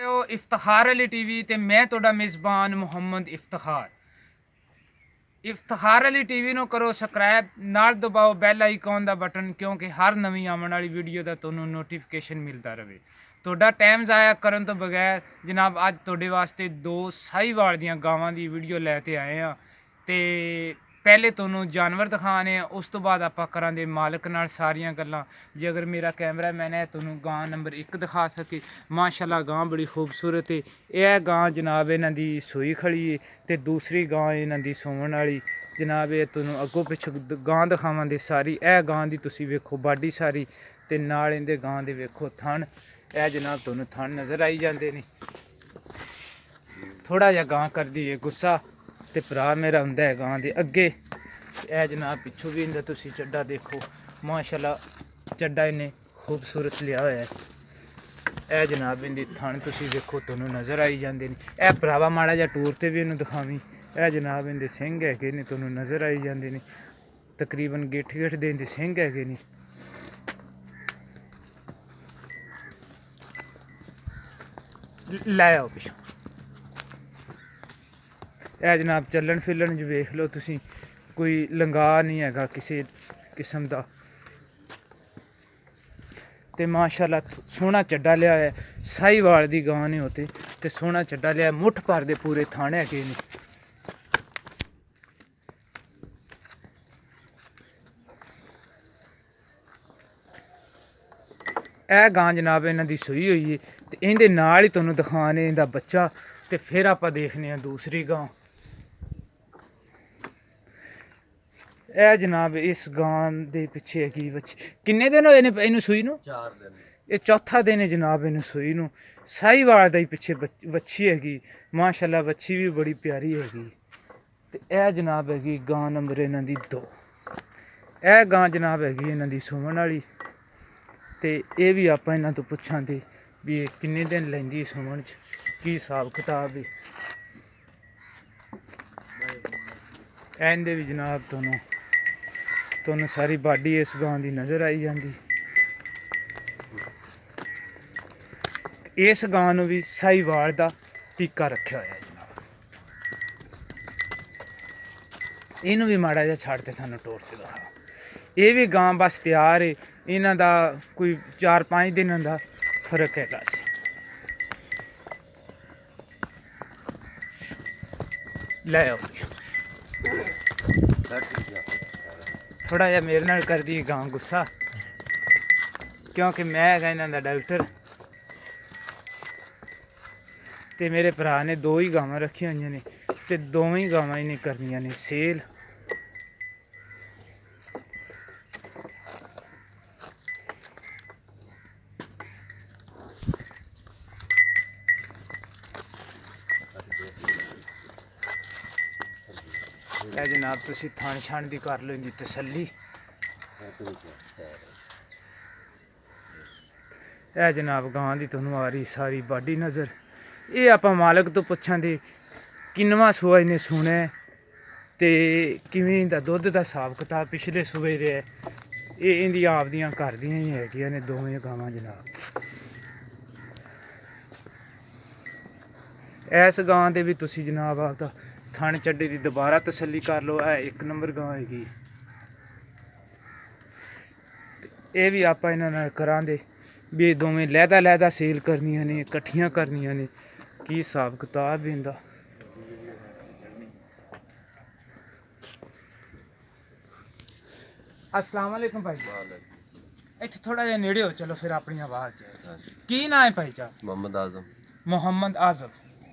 ਉਹ ਇਫਤਖਾਰ ਅਲੀ ਟੀਵੀ ਤੇ ਮੈਂ ਤੁਹਾਡਾ ਮੇਜ਼ਬਾਨ ਮੁਹੰਮਦ ਇਫਤਖਾਰ ਅਲੀ ਟੀਵੀ ਨੂੰ ਕਰੋ ਸਬਸਕ੍ਰਾਈਬ, ਨਾਲ ਦਬਾਓ ਬੈਲ ਆਈਕਨ ਦਾ ਬਟਨ, ਕਿਉਂਕਿ ਹਰ ਨਵੀਂ ਆਉਣ ਵਾਲੀ ਵੀਡੀਓ ਦਾ ਤੁਹਾਨੂੰ ਨੋਟੀਫਿਕੇਸ਼ਨ ਮਿਲਦਾ ਰਹੇ। ਤੁਹਾਡਾ ਟਾਈਮ ਜ਼ਾਇਆ ਕਰਨ ਤੋਂ ਬਗੈਰ ਜਨਾਬ ਅੱਜ ਤੁਹਾਡੇ ਵਾਸਤੇ ਦੋ ਸਾਹੀਵਾਲ ਦੀਆਂ ਗਾਵਾਂ ਦੀ ਵੀਡੀਓ ਲੈ ਕੇ ਆਏ ਹਾਂ। ਤੇ ਪਹਿਲੇ ਤੁਹਾਨੂੰ ਜਾਨਵਰ ਦਿਖਾਣੇ ਆ, ਉਸ ਤੋਂ ਬਾਅਦ ਆਪਾਂ ਕਰਾਂਗੇ ਮਾਲਕ ਨਾਲ ਸਾਰੀਆਂ ਗੱਲਾਂ। ਜੇ ਅਗਰ ਮੇਰਾ ਕੈਮਰਾਮੈਨ ਹੈ ਤੁਹਾਨੂੰ ਗਾਂ ਨੰਬਰ 1 ਦਿਖਾ ਸਕੇ। ਮਾਸ਼ਾਅੱਲਾ ਗਾਂ ਬੜੀ ਖੂਬਸੂਰਤ ਹੈ। ਇਹ ਗਾਂ ਜਨਾਬ ਇਹਨਾਂ ਦੀ ਸੂਈ ਖੜੀ ਹੈ ਤੇ ਦੂਸਰੀ ਗਾਂ ਇਹਨਾਂ ਦੀ ਸੌਣ ਵਾਲੀ। ਜਨਾਬ ਇਹ ਤੁਹਾਨੂੰ ਅੱਗੋਂ ਪਿੱਛੋਂ ਗਾਂ ਦਿਖਾਵਾਂਗੇ ਸਾਰੀ। ਇਹ ਗਾਂ ਦੀ ਤੁਸੀਂ ਵੇਖੋ ਬਾਡੀ ਸਾਰੀ, ਤੇ ਨਾਲ ਇਹਦੇ ਗਾਂ ਦੇ ਵੇਖੋ ਥਣ। ਇਹ ਜਨਾਬ ਤੁਹਾਨੂੰ ਥਣ ਨਜ਼ਰ ਆਈ ਜਾਂਦੇ ਨੇ। ਥੋੜਾ ਜਿਹਾ ਗਾਂ ਕਰਦੀ ਹੈ ਗੁੱਸਾ, ਤੇ ਭਰਾ ਮੇਰਾ ਹੁੰਦਾ ਹੈ ਗਾਂ ਦੇ ਅੱਗੇ। ਇਹ ਜਨਾਬ ਪਿੱਛੋਂ ਵੀ ਇਹਦਾ ਤੁਸੀਂ ਚੱਡਾ ਦੇਖੋ, ਮਾਸ਼ਾਅੱਲਾ ਚੱਡਾ ਇਹਨੇ ਖੂਬਸੂਰਤ ਲਿਆ ਹੋਇਆ ਹੈ। ਇਹ ਜਨਾਬ ਇਹਦੀ ਥਣ ਤੁਸੀਂ ਵੇਖੋ ਤੁਹਾਨੂੰ ਨਜ਼ਰ ਆਈ ਜਾਂਦੇ ਨੇ। ਇਹ ਭਰਾਵਾ ਮਾੜਾ ਜਿਹਾ ਟੂਰ ਤੇ ਵੀ ਇਹਨੂੰ ਦਿਖਾਵੀਂ। ਇਹ ਜਨਾਬ ਇਹਦੇ ਸਿੰਘ ਹੈਗੇ ਨੇ, ਤੁਹਾਨੂੰ ਨਜ਼ਰ ਆਈ ਜਾਂਦੇ ਨੇ। ਤਕਰੀਬਨ ਗਿੱਠ ਦੇ ਇਹਦੇ ਸਿੰਘ ਹੈਗੇ ਨੇ। ਲੈ ਆਓ ਪਿੱਛੋਂ। ਇਹ ਜਨਾਬ ਚੱਲਣ ਫਿਲਣ 'ਚ ਵੇਖ ਲਓ ਤੁਸੀਂ, ਕੋਈ ਲੰਗਾ ਨਹੀਂ ਹੈਗਾ ਕਿਸੇ ਕਿਸਮ ਦਾ। ਤੇ ਮਾਸ਼ਾਅੱਲਾ ਸੋਹਣਾ ਚੱਡਾ ਲਿਆ ਹੈ। ਸਾਹੀਵਾਲ ਦੀ ਗਾਂ ਨੇ ਹੋਤੇ ਤੇ ਸੋਹਣਾ ਚੱਡਾ ਲਿਆ। ਮੁੱਠ ਭਰ ਦੇ ਪੂਰੇ ਥਾਣੇ ਹੈਗੇ ਨੇ। ਇਹ ਗਾਂ ਜਨਾਬ ਇਹਨਾਂ ਦੀ ਸੂਈ ਹੋਈ ਹੈ ਤੇ ਇਹਦੇ ਨਾਲ ਹੀ ਤੁਹਾਨੂੰ ਦਿਖਾਣੇ ਇਹਦਾ ਬੱਚਾ, ਤੇ ਫਿਰ ਆਪਾਂ ਦੇਖਦੇ ਹਾਂ ਦੂਸਰੀ ਗਾਂ। ਇਹ ਜਨਾਬ ਇਸ ਗਾਂ ਦੇ ਪਿੱਛੇ ਹੈਗੀ ਬੱਚੀ। ਕਿੰਨੇ ਦਿਨ ਹੋਏ ਨੇ ਇਹਨੂੰ ਸੂਈ ਨੂੰ? 4 ਦਿਨ। ਇਹ ਚੌਥਾ ਦਿਨ ਹੈ ਜਨਾਬ ਇਹਨੂੰ ਸੂਈ ਨੂੰ। ਸਾਹੀਵਾਲ ਦਾ ਹੀ ਪਿੱਛੇ ਵੱਛੀ ਹੈਗੀ। ਮਾਸ਼ਾਅੱਲਾ ਵੱਛੀ ਵੀ ਬੜੀ ਪਿਆਰੀ ਹੈਗੀ। ਤੇ ਇਹ ਜਨਾਬ ਹੈਗੀ ਗਾਂ ਨੰਬਰ ਇਹਨਾਂ ਦੀ 2। ਇਹ ਗਾਂ ਜਨਾਬ ਹੈਗੀ ਇਹਨਾਂ ਦੀ ਸੂਣ ਵਾਲੀ। ਤੇ ਇਹ ਵੀ ਆਪਾਂ ਇਹਨਾਂ ਤੋਂ ਪੁੱਛਾਂਗੇ ਵੀ ਇਹ ਕਿੰਨੇ ਦਿਨ ਲੈਂਦੀ ਸੂਣ 'ਚ, ਕੀ ਹਿਸਾਬ ਕਿਤਾਬ ਹੈ। ਇਹਦੇ ਵੀ ਜਨਾਬ ਤੁਹਾਨੂੰ ਸਾਰੀ ਬਾਡੀ ਇਸ ਗਾਂ ਦੀ ਨਜ਼ਰ ਆਈ ਜਾਂਦੀ। ਇਸ ਗਾਂ ਨੂੰ ਵੀ ਸਾਹੀਵਾਲ ਦਾ ਟੀਕਾ ਰੱਖਿਆ ਹੋਇਆ ਜਨਾਬ। ਇਹਨੂੰ ਵੀ ਮਾੜਾ ਜਿਹਾ ਛੱਡ ਕੇ ਤੁਹਾਨੂੰ ਟੋਰ ਕੇ ਦਿਖਾ। ਇਹ ਵੀ ਗਾਂ ਬਸ ਤਿਆਰ ਹੈ। ਇਹਨਾਂ ਦਾ ਕੋਈ 4-5 ਦਿਨਾਂ ਦਾ ਫਰਕ ਹੈਗਾ ਸੀ। ਲੈ ਆਓ। ਥੋੜਾ ਜਿਹਾ ਮੇਰੇ ਨਾਲ ਕਰਦੀ ਗਾਂ ਗੁੱਸਾ, ਕਿਉਂਕਿ ਮੈਂ ਹੈਗਾ ਇਹਨਾਂ ਦਾ ਡਾਕਟਰ। ਤੇ ਮੇਰੇ ਭਰਾ ਨੇ 2 ਹੀ ਗਾਵਾਂ ਰੱਖੀਆਂ ਹੋਈਆਂ ਨੇ ਤੇ ਦੋਵੇਂ ਗਾਵਾਂ ਇਹਨੇ ਕਰਨੀਆਂ ਨੇ ਸੇਲ। ਇਹ ਜਨਾਬ ਤੁਸੀਂ ਥਣ ਛਣ ਦੀ ਕਰ ਲਓ ਇਹਦੀ ਤਸੱਲੀ। ਇਹ ਜਨਾਬ ਗਾਂ ਦੀ ਤੁਹਾਨੂੰ ਆ ਰਹੀ ਸਾਰੀ ਬਾਡੀ ਨਜ਼ਰ। ਇਹ ਆਪਾਂ ਮਾਲਕ ਤੋਂ ਪੁੱਛਾਂਗੇ ਕਿੰਨਵਾਂ ਸੂਆ ਇਹਨੇ ਸੂਣਾ ਤੇ ਕਿਵੇਂ ਦਾ ਦੁੱਧ ਦਾ ਹਿਸਾਬ ਕਿਤਾਬ ਪਿਛਲੇ ਸੂਏ ਰਿਹਾ। ਇਹ ਇਹਦੀ ਆਪ ਦੀਆਂ ਘਰ ਦੀਆਂ ਹੀ ਹੈਗੀਆਂ ਨੇ ਦੋਵੇਂ ਗਾਵਾਂ ਜਨਾਬ। ਇਸ ਗਾਂ ਦੇ ਵੀ ਤੁਸੀਂ ਜਨਾਬ ਆਪਦਾ ਥਣ ਚੱਡੇ ਦੀ ਦੁਬਾਰਾ ਤਸੱਲੀ ਕਰ ਲਓ। ਇਹ 1 ਨੰਬਰ ਗਾਂ ਹੈਗੀ। ਇਹ ਵੀ ਆਪਾਂ ਇਹਨਾਂ ਨਾਲ ਕਰਾਂਗੇ ਵੀ ਇਹ ਦੋਵੇਂ ਲਹਿਦਾ ਸੇਲ ਕਰਨੀਆਂ ਨੇ, ਇਕੱਠੀਆਂ ਕਰਨੀਆਂ ਨੇ, ਕੀ ਹਿਸਾਬ ਕਿਤਾਬ ਇਹਦਾ। अस्सलाम वालेकुम भाई। ਇੱਥੇ ਥੋੜਾ ਜਿਹਾ ਨੇੜੇ ਹੋ ਚਲੋ ਫਿਰ ਆਪਣੀ ਆਵਾਜ਼ ਚ। ਕੀ ਨਾਂ ਹੈ ਭਾਈ ਚਾ? ਮੁਹੰਮਦ ਆਜ਼ਮ। ਮੁਹੰਮਦ ਆਜ਼ਮ।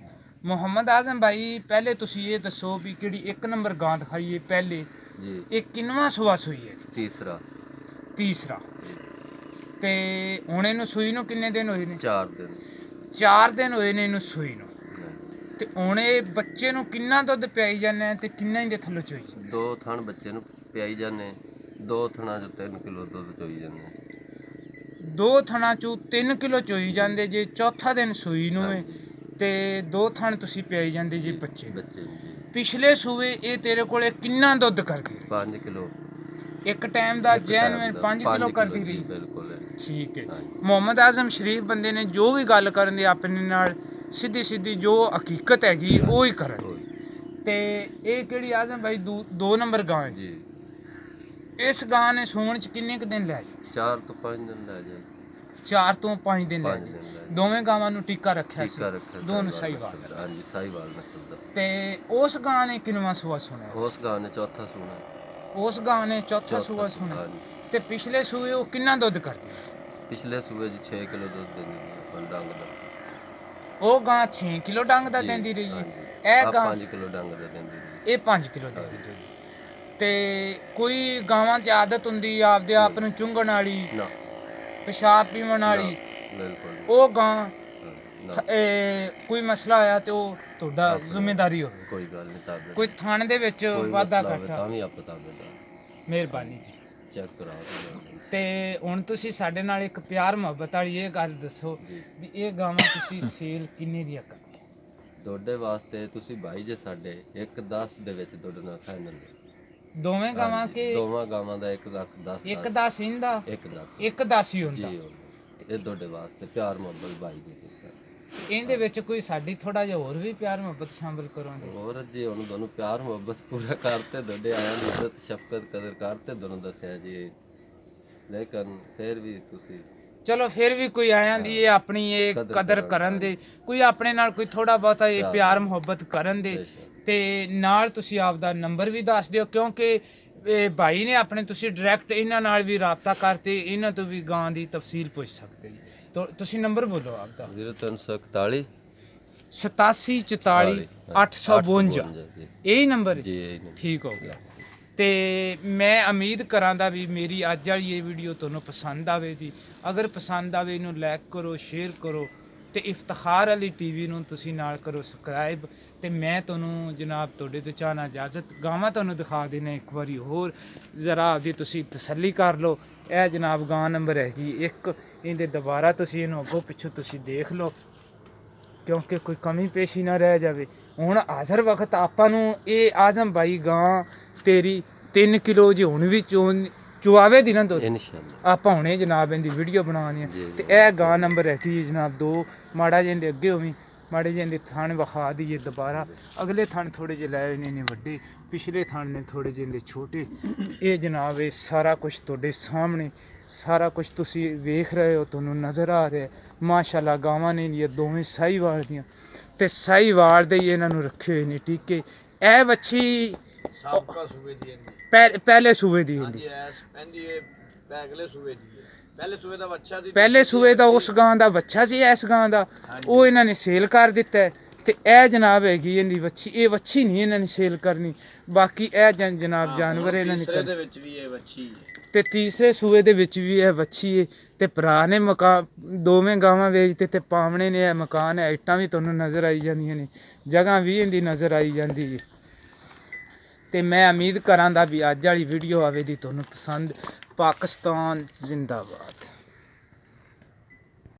ਮੁਹੰਮਦ ਆਜ਼ਮ ਭਾਈ, ਪਹਿਲੇ ਤੁਸੀਂ ਇਹ ਦੱਸੋ ਵੀ ਕਿਹੜੀ 1 ਨੰਬਰ ਗਾਂ ਦਿਖਾਈ ਹੈ ਪਹਿਲੇ ਜੀ, ਇਹ ਕਿੰਨਵਾਂ ਸੂਆ ਸੂਈ ਹੈ? ਤੀਸਰਾ। ਤੇ ਹੁਣ ਇਹਨੂੰ ਸੂਈ ਨੂੰ ਕਿੰਨੇ ਦਿਨ ਹੋਏ ਨੇ? 4 ਦਿਨ। 4 ਦਿਨ ਹੋਏ ਨੇ ਇਹਨੂੰ ਸੂਈ ਨੂੰ। ਤੇ ਹੁਣ ਇਹ ਬੱਚੇ ਨੂੰ ਕਿੰਨਾ ਦੁੱਧ ਪਿਆਈ ਜਾਂਦੇ ਤੇ ਕਿੰਨਾ ਇਹਦੇ ਥੱਲੋਂ ਚੋਈ? 2 ਥਣ ਬੱਚੇ ਨੂੰ ਪਿਆਈ ਜਾਂਦੇ, 2 ਥਣਾਂ 'ਚ 3 ਕਿਲੋ ਦੁੱਧ ਚੋਈ ਜਾਂਦੇ। 2 ਥਣਾਂ ਚੋਂ 3 ਕਿਲੋ ਚੋਈ ਜਾਂਦੇ ਜੇ। ਚੌਥਾ ਦਿਨ ਸੂਈ ਨੂੰ ਹੈ ਤੇ 2 ਥਣ ਤੁਸੀਂ ਪਿਆਈ ਜਾਂਦੇ ਜੀ ਬੱਚੇ ਨੂੰ। ਜੀ ਪਿਛਲੇ ਸੂਏ ਇਹ ਤੇਰੇ ਕੋਲੇ ਕਿੰਨਾ ਦੁੱਧ ਕਰਦੀ ਰਹੀ? 5 ਕਿਲੋ ਇੱਕ ਟਾਈਮ ਦਾ ਜੈਨੂਇਨ 5 ਕਿਲੋ ਕਰਦੀ ਰਹੀ। ਬਿਲਕੁਲ। ਠੀਕ ਹੈ। ਹਾਂਜੀ। ਮੁਹੰਮਦ ਆਜ਼ਮ ਸ਼ਰੀਫ ਬੰਦੇ ਨੇ ਜੋ ਵੀ ਗੱਲ ਕਰਨ ਦੀ ਆਪਣੇ ਨਾਲ ਸਿੱਧੀ ਸਿੱਧੀ ਜੋ ਹਕੀਕਤ ਹੈਗੀ ਉਹ ਹੀ ਕਰਨ ਉਹੀ। ਤੇ ਇਹ ਕਿਹੜੀ ਆਜ਼ਮ ਭਾਈ 2 ਨੰਬਰ ਗਾਂ ਹੈ ਜੀ ਇਸ ਗਾਂ ਨੇ ਸੂਣ ਚ ਕਿੰਨੇ ਕੁ ਦਿਨ ਲੈ ਜਾਏ 4 ਤੋਂ 5 ਦਿਨ ਲੈ ਜਾਏ 4 ਤੋਂ 5 ਦਿਨ ਲੈ 5 ਜਾਏ ਦਿਨ ਲੈ ਜਾਏ। ਦੋਵੇਂ ਗਾਵਾਂ ਨੂੰ ਟੀਕਾ ਰੱਖਿਆ ਸੀ ਟੀਕਾ ਰੱਖਿਆ ਦੋਨੋਂ ਸਾਹੀਵਾਲ ਸਾਹੀਵਾਲ ਨਸਲ ਦਾ। ਹਾਂਜੀ ਸਾਹੀਵਾਲ ਨਸਲ ਦਾ। ਤੇ ਉਸ ਗਾਂ ਨੇ ਕਿੰਨਵਾਂ ਸੂਆ ਸੁਣਿਆ ਉਸ ਗਾਂ ਨੇ ਚੌਥਾ ਸੂਣਾ। ਉਸ ਗਾਂ ਨੇ ਚੌਥਾ ਸੂਆ ਸੁਣਿਆ ਹਾਂਜੀ। ਤੇ ਪਿਛਲੇ ਸੂਏ ਉਹ ਕਿੰਨਾ ਦੁੱਧ ਕਰਦੀ ਪਿਛਲੇ ਸੂਏ 'ਚ 6 ਕਿਲੋ ਦੁੱਧ ਦਿੰਦੀ ਸੀ ਆਪਾਂ ਡੰਗ ਦਾ। ਉਹ ਗਾਂ 6 ਕਿਲੋ ਡੰਗ ਦਾ ਜੀ, ਦਿੰਦੀ ਰਹੀ ਹਾਂਜੀ। ਇਹ ਆਹ ਗਾਂ 5 ਕਿਲੋ ਡੰਗ ਦਾ ਦਿੰਦੀ ਸੀ। ਇਹ 5 ਕਿਲੋ ਦਿੰਦੀ ਰਹੀ ਤੇ ਕੋਈ ਗਾਵਾਂ 'ਚ ਆਦਤ ਹੁੰਦੀ ਆਪਦੇ ਆਪ ਨੂੰ ਚੁੰਗਣ ਵਾਲੀ ਨਾ ਪਿਸ਼ਾਬ ਪੀਵਣ ਵਾਲੀ ਬਿਲਕੁਲ ਨਹੀਂ। ਉਹ ਗਾਂ ਨਾ ਕੋਈ ਮਸਲਾ ਆਇਆ ਤੇ ਉਹ ਤੁਹਾਡਾ ਆਪਣਾ ਜ਼ਿੰਮੇਵਾਰੀ ਹੋਵੇ ਕੋਈ ਗੱਲ ਨਹੀਂ ਤਾਬੇ ਕੋਈ ਥਾਣੇ ਦੇ ਵਿੱਚ ਕੋਈ ਵਾਧਾ ਮਸਲਾ ਹੋਵੇ ਘਾਟਾ ਤਾਂ ਵੀ ਆਪਾਂ ਤਾਬੇ ਦਾ ਮਿਹਰਬਾਨੀ ਜੀ ਚੈੱਕ ਕਰਾਓ ਤੇ ਹੁਣ ਤੁਸੀਂ ਸਾਡੇ ਨਾਲ ਇੱਕ ਪਿਆਰ ਮੁਹੱਬਤ ਵਾਲੀ ਇਹ ਗੱਲ ਦੱਸੋ ਜੀ। ਵੀ ਇਹ ਗਾਵਾਂ ਤੁਸੀਂ ਸੇਲ ਕਿੰਨੇ ਦੀਆਂ ਕਰਦੇ ਤੁਹਾਡੇ ਵਾਸਤੇ ਤੁਸੀਂ ਭਾਈ ਜੇ ਸਾਡੇ 110 ਦੇ ਵਿੱਚ ਤੁਹਾਡੇ ਨਾਲ ਫਾਈਨਲ ਦੋਵੇਂ ਗਾਵਾਂ ਕਿ ਦੋਵਾਂ ਗਾਵਾਂ ਦਾ 1 ਲੱਖ 10 ਇੱਕ 10 ਇੰਦਾ 110 ਇੱਕ 10 ਹੀ ਹੁੰਦਾ ਜੀ ਇਹ ਤੁਹਾਡੇ ਵਾਸਤੇ ਪਿਆਰ ਮੁਹੱਬਤ ਭਾਈ ਦੀ ਤੁਸੀਂ ਇਹਦੇ ਵਿੱਚ ਕੋਈ ਸਾਡੀ ਥੋੜਾ ਜਿਹਾ ਹੋਰ ਵੀ ਪਿਆਰ ਮੁਹੱਬਤ ਸ਼ਾਮਿਲ ਕਰੋਗੇ ਹੋਰ ਜੀ ਹੁਣ ਤੁਹਾਨੂੰ ਪਿਆਰ ਮੁਹੱਬਤ ਪੂਰਾ ਕਰਤੇ ਤੁਹਾਡੇ ਆਇਆਂ ਦੀ ਇੱਜ਼ਤ ਸ਼ਫਕਤ ਕਦਰ ਕਰਤੇ ਤੁਹਾਨੂੰ ਦੱਸਿਆ ਜੀ ਲੇਕਿਨ ਫਿਰ ਵੀ ਤੁਸੀਂ ਚਲੋ ਫਿਰ ਵੀ ਕੋਈ ਆਇਆਂ ਦੀ ਇਹ ਆਪਣੀ ਇਹ ਕਦਰ ਕਰਨ ਦੇ ਕੋਈ ਆਪਣੇ ਨਾਲ ਕੋਈ ਥੋੜਾ ਬਹੁਤਾ ਇਹ ਪਿਆਰ ਮੁਹੱਬਤ ਕਰਨ ਦੇ ਤੇ ਨਾਲ ਤੁਸੀਂ ਆਪ ਦਾ ਨੰਬਰ ਵੀ ਦੱਸ ਦਿਓ ਕਿਉਂਕਿ ਇਹ ਭਾਈ ਨੇ ਆਪਣੇ ਤੁਸੀਂ ਡਾਇਰੈਕਟ ਇਹਨਾਂ ਨਾਲ ਵੀ ਰਾਬਤਾ ਕਰਤੇ ਇਹਨਾਂ ਤੋਂ ਵੀ ਗਾਂ ਦੀ ਤਫਸੀਲ ਪੁੱਛ ਸਕਦੇ ਜੀ ਤੁਸੀਂ ਨੰਬਰ ਬੋਲੋ ਆਪ ਦਾ 0341 8744 852 ਇਹੀ ਨੰਬਰ ਜੀ ਇਹ ਨੰਬਰ ਠੀਕ ਹੋ ਗਿਆ ਤੇ ਮੈਂ ਉਮੀਦ ਕਰਾਂਦਾ ਵੀ ਮੇਰੀ ਅੱਜ ਵਾਲੀ ਇਹ ਵੀਡੀਓ ਤੁਹਾਨੂੰ ਪਸੰਦ ਆਵੇਗੀ ਅਗਰ ਪਸੰਦ ਆਵੇ ਇਹਨੂੰ ਲਾਈਕ ਕਰੋ ਸ਼ੇਅਰ ਕਰੋ ਤੇ ਇਫਤਖਾਰ ਵਾਲੀ ਟੀਵੀ ਨੂੰ ਤੁਸੀਂ ਨਾਲ ਕਰੋ ਸਬਸਕ੍ਰਾਈਬ ਤੇ ਮੈਂ ਤੁਹਾਨੂੰ ਜਨਾਬ ਤੁਹਾਡੇ ਤੋਂ ਚਾਹਨਾ ਇਜਾਜ਼ਤ ਗਾਵਾਂ ਤੁਹਾਨੂੰ ਦਿਖਾ ਦੇਣਾ ਇੱਕ ਵਾਰੀ ਹੋਰ ਜ਼ਰਾ ਆਪਦੀ ਤੁਸੀਂ ਤਸੱਲੀ ਕਰ ਲਓ ਇਹ ਜਨਾਬ ਗਾਂ ਨੰਬਰ ਹੈਗੀ 1 ਇਹਦੇ ਦੁਬਾਰਾ ਤੁਸੀਂ ਇਹਨੂੰ ਅੱਗੋਂ ਪਿੱਛੋਂ ਤੁਸੀਂ ਦੇਖ ਲਓ ਕਿਉਂਕਿ ਕੋਈ ਕਮੀ ਪੇਸ਼ੀ ਨਾ ਰਹਿ ਜਾਵੇ ਹੁਣ ਹਾਜ਼ਰ ਵਕਤ ਆਪਾਂ ਨੂੰ ਇਹ ਆਜ਼ਮ ਭਾਈ ਗਾਂ ਤੇਰੀ 3 ਕਿਲੋ ਜੇ ਹੁਣ ਵੀ ਚੁਆਵੇ ਦੀ ਨਾ ਦੁੱਧ ਇਨਸ਼ਾਅੱਲਾ ਆਪਾਂ ਹੁਣੇ ਜਨਾਬ ਇਹਦੀ ਵੀਡੀਓ ਬਣਾਉਣੀ ਆ ਜੀ, ਤੇ ਇਹ ਗਾਂ ਨੰਬਰ ਹੈਗੀ ਜਨਾਬ 2 ਮਾੜਾ ਜਿਹੇ ਅੱਗੇ ਹੋਵੀਂ ਮਾੜੇ ਜਿਹੇ ਥਣ ਵਿਖਾ ਦਈਏ ਦੁਬਾਰਾ ਅਗਲੇ ਥਣ ਥੋੜੇ ਜਿਹੇ ਲੈ ਨੇ ਵੱਡੇ ਪਿਛਲੇ ਥਣ ਨੇ ਥੋੜੇ ਜਿਹੇ ਛੋਟੇ ਇਹ ਜਨਾਬ ਇਹ ਸਾਰਾ ਕੁਝ ਤੁਹਾਡੇ ਸਾਹਮਣੇ ਸਾਰਾ ਕੁਝ ਤੁਸੀਂ ਵੇਖ ਰਹੇ ਹੋ ਤੁਹਾਨੂੰ ਨਜ਼ਰ ਆ ਰਿਹਾ ਮਾਸ਼ਾਅੱਲਾ ਗਾਵਾਂ ਨੇ ਇਹ ਦੋਵੇਂ ਸਾਹੀਵਾਲ ਦੀਆਂ ਤੇ ਸਾਹੀਵਾਲ ਦੇ ਹੀ ਇਹਨਾਂ ਨੂੰ ਰੱਖੇ ਹੋਏ ਨੇ ਟੀਕੇ ਇਹ ਵੱਛੀ ਸਾਬਕਾ ਸੂਬੇ ਦੀ ਪਹਿਲੇ ਸੂਏ ਦੀ ਹੁੰਦੀ ਅਗਲੇ ਸੂਬੇ ਦੀ ਪਹਿਲੇ ਸੂਬੇ ਦਾ ਬੱਚਾ ਸੀ ਪਹਿਲੇ ਸੂਏ ਦਾ ਉਸ ਗਾਂ ਦਾ ਬੱਚਾ ਸੀ ਇਸ ਗਾਂ ਦਾ ਉਹ ਇਹਨਾਂ ਨੇ ਸੇਲ ਕਰ ਦਿੱਤਾ ਹੈ ਤੇ ਇਹ ਜਨਾਬ ਹੈਗੀ ਇਹਦੀ ਵੱਛੀ ਇਹ ਵੱਛੀ ਨਹੀਂ ਇਹਨਾਂ ਨੇ ਸੇਲ ਕਰਨੀ ਬਾਕੀ ਇਹ ਜਨਾਬ ਜਾਨਵਰ ਇਹਨਾਂ ਨੇ ਤੀਸਰੇ ਦੇ ਵਿੱਚ ਵੀ ਇਹ ਬੱਚੀ ਤੇ ਤੀਸਰੇ ਸੂਏ ਦੇ ਵਿੱਚ ਵੀ ਇਹ ਵੱਛੀ ਹੈ ਤੇ ਭਰਾ ਨੇ ਮਕਾਨ ਦੋਵੇਂ ਗਾਵਾਂ ਵੇਚਦੇ ਤੇ ਪਾਵਣੇ ਨੇ ਇਹ ਮਕਾਨ ਹੈ ਇੱਟਾਂ ਵੀ ਤੁਹਾਨੂੰ ਨਜ਼ਰ ਆਈ ਜਾਂਦੀਆਂ ਨੇ ਜਗ੍ਹਾ ਵੀ ਇਹਦੀ ਨਜ਼ਰ ਆਈ ਜਾਂਦੀ ਹੈ ਤੇ ਮੈਂ ਉਮੀਦ ਕਰਾਂਗਾ ਵੀ ਅੱਜ ਵਾਲੀ ਵੀਡੀਓ ਆਵੇ ਦੀ ਤੁਹਾਨੂੰ ਪਸੰਦ ਪਾਕਿਸਤਾਨ ਜ਼ਿੰਦਾਬਾਦ